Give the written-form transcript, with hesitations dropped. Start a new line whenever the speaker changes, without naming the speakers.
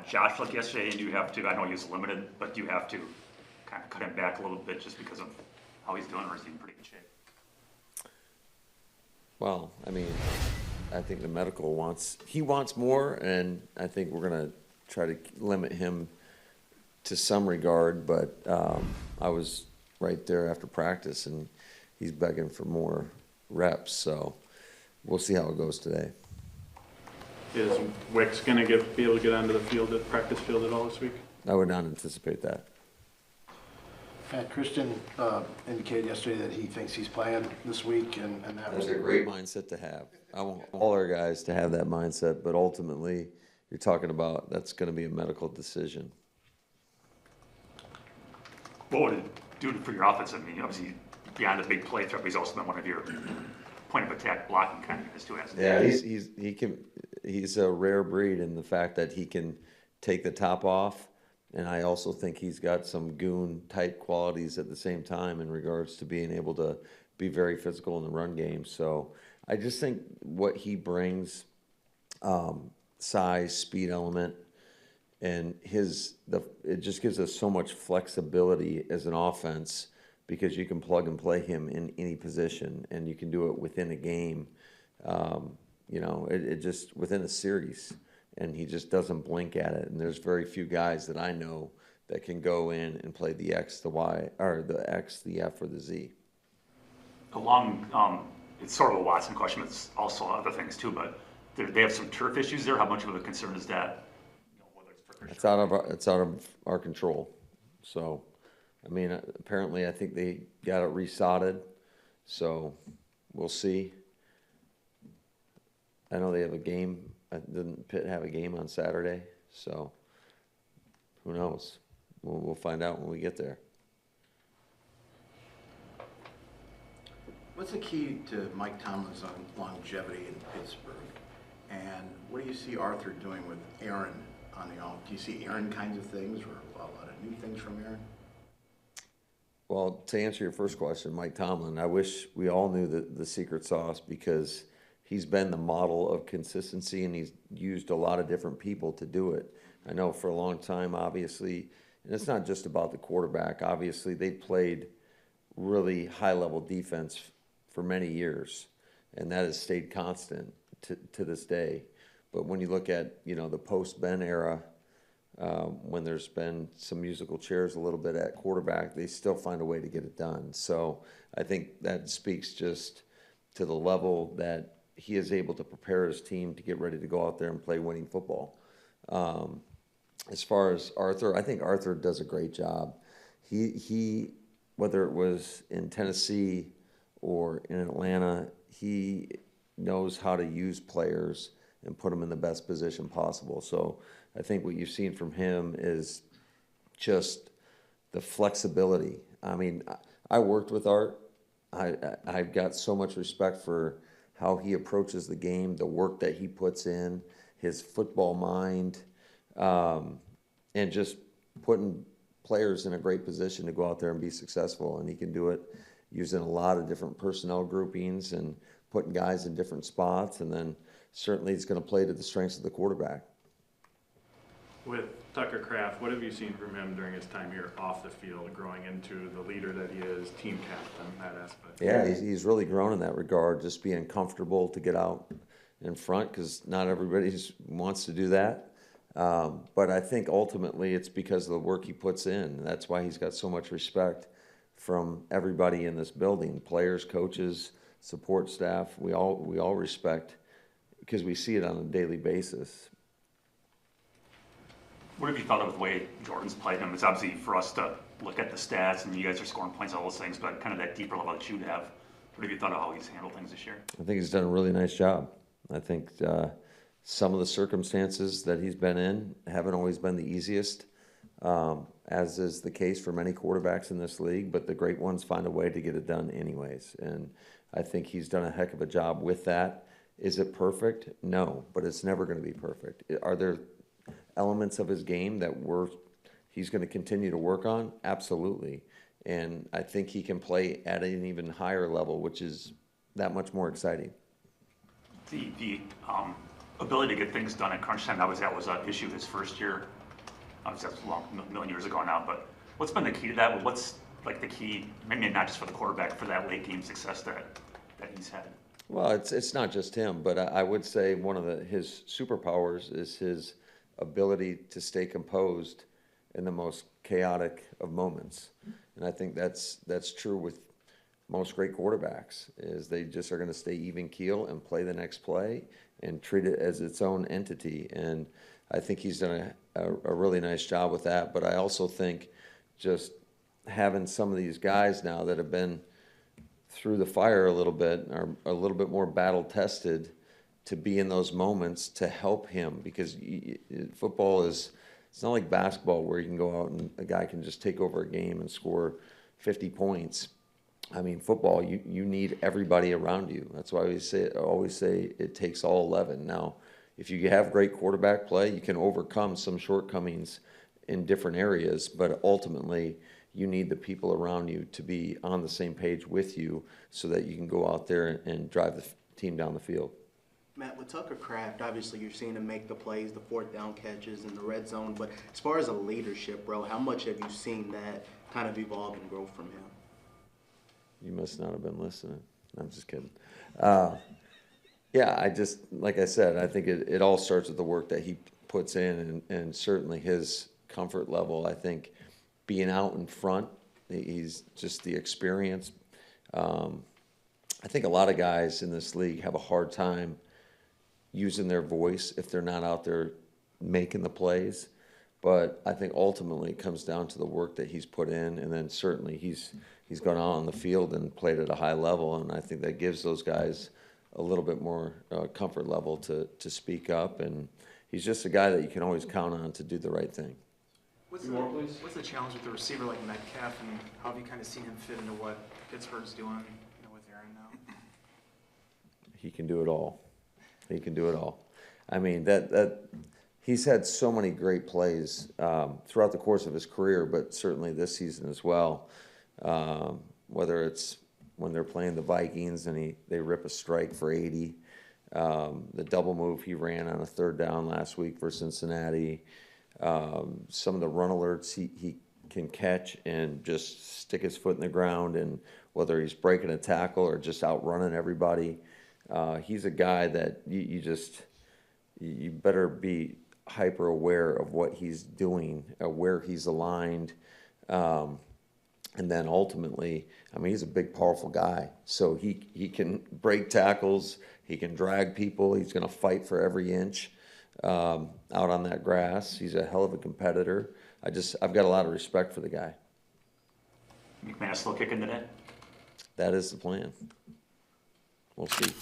Josh like yesterday, and you have to, I know he was limited, but do you have to kind of cut him back a little bit just because of how he's doing, or is he in pretty good shape?
Well, I mean, I think the medical he wants more, and I think we're going to try to limit him to some regard, but I was right there after practice, and he's begging for more reps, so we'll see how it goes today.
Is Wicks going to be able to get onto the field, at practice field at all this week?
I would not anticipate that.
Christian indicated yesterday that he thinks he's playing this week, and that was
That's a great mindset to have. I want all our guys to have that mindset, but ultimately, you're talking about that's going to be a medical decision.
What would it do for your offense? I mean, obviously, beyond the big play threat, he's also been one of your point of attack blocking kind of guys too.
Yeah, he's a rare breed in the fact that he can take the top off, and I also think he's got some goon type qualities at the same time in regards to being able to be very physical in the run game. So I just think what he brings, size, speed element, and it just gives us so much flexibility as an offense, because you can plug and play him in any position, and you can do it within a game, it just within a series, and he just doesn't blink at it. And there's very few guys that I know that can go in and play the X, the Y, or the X, the F, or the Z.
It's sort of a Watson question, but it's also other things too, but they have some turf issues there. How much of a concern is that? Whether it's for
It's out of our control. So, I mean, apparently I think they got it resodded, so we'll see. I know they have a game. Didn't Pitt have a game on Saturday? So, who knows? We'll find out when we get there.
What's the key to Mike Tomlin's longevity in Pittsburgh? And what do you see Arthur doing with Aaron on the off? Do you see Aaron kinds of things, or a lot of new things from Aaron?
Well, to answer your first question, Mike Tomlin, I wish we all knew the secret sauce, because he's been the model of consistency, and he's used a lot of different people to do it. I know for a long time, obviously, and it's not just about the quarterback. Obviously, they played really high-level defense for many years, and that has stayed constant to this day. But when you look at, the post-Ben era, when there's been some musical chairs a little bit at quarterback, they still find a way to get it done. So I think that speaks just to the level that he is able to prepare his team to get ready to go out there and play winning football. As far as Arthur, I think Arthur does a great job. He whether it was in Tennessee or in Atlanta, he knows how to use players and put them in the best position possible. So I think what you've seen from him is just the flexibility. I mean, I worked with Art. I've got so much respect for how he approaches the game, the work that he puts in, his football mind, and just putting players in a great position to go out there and be successful. And he can do it using a lot of different personnel groupings and putting guys in different spots. And then certainly he's going to play to the strengths of the quarterback.
With Tucker Kraft, what have you seen from him during his time here off the field, growing into the leader that he is, team captain, that aspect?
Yeah, he's really grown in that regard, just being comfortable to get out in front, because not everybody wants to do that. But I think ultimately it's because of the work he puts in. That's why he's got so much respect from everybody in this building, players, coaches, support staff. We all respect, because we see it on a daily basis.
What have you thought of the way Jordan's played him? It's obviously for us to look at the stats, and you guys are scoring points, all those things, but kind of that deeper level that you have. What have you thought of how he's handled things this year?
I think he's done a really nice job. I think some of the circumstances that he's been in haven't always been the easiest, as is the case for many quarterbacks in this league, but the great ones find a way to get it done anyways. And I think he's done a heck of a job with that. Is it perfect? No, but it's never going to be perfect. Are there elements of his game that he's going to continue to work on? Absolutely. And I think he can play at an even higher level, which is that much more exciting.
The ability to get things done at crunch time, that was an issue his first year. Obviously, that's a million years ago now, but what's been the key to that? What's like the key, maybe not just for the quarterback, for that late game success that he's had?
Well, it's not just him, but I would say one of his superpowers is his ability to stay composed in the most chaotic of moments. And I think that's true with most great quarterbacks, is they just are going to stay even keel and play the next play and treat it as its own entity. And I think he's done a really nice job with that. But I also think just having some of these guys now that have been through the fire a little bit, are a little bit more battle tested, to be in those moments to help him, because football is, it's not like basketball where you can go out and a guy can just take over a game and score 50 points. I mean, football, you need everybody around you. That's why we always say it takes all 11. Now, if you have great quarterback play, you can overcome some shortcomings in different areas, but ultimately you need the people around you to be on the same page with you so that you can go out there and drive the team down the field.
Matt, with Tucker Kraft, obviously you're seeing him make the plays, the fourth down catches in the red zone, but as far as a leadership, bro, how much have you seen that kind of evolve and grow from him?
You must not have been listening. I'm just kidding. Yeah, like I said, I think it all starts with the work that he puts in, and certainly his comfort level. I think being out in front, he's just the experience. I think a lot of guys in this league have a hard time using their voice if they're not out there making the plays. But I think ultimately it comes down to the work that he's put in, and then certainly he's gone out on the field and played at a high level, and I think that gives those guys a little bit more comfort level to speak up, and he's just a guy that you can always count on to do the right thing.
What's the challenge with a receiver like Metcalf, and how have you kind of seen him fit into what Pittsburgh's doing, with Aaron now?
He can do it all. He can do it all. I mean, that he's had so many great plays throughout the course of his career, but certainly this season as well. Whether it's when they're playing the Vikings and they rip a strike for 80, the double move he ran on a third down last week for Cincinnati, some of the run alerts he can catch and just stick his foot in the ground, and whether he's breaking a tackle or just outrunning everybody, he's a guy that you better be hyper aware of what he's doing, where he's aligned. And then ultimately, I mean, he's a big, powerful guy. So he can break tackles. He can drag people. He's going to fight for every inch out on that grass. He's a hell of a competitor. I've got a lot of respect for the guy.
McManus still kicking today?
That is the plan. We'll see.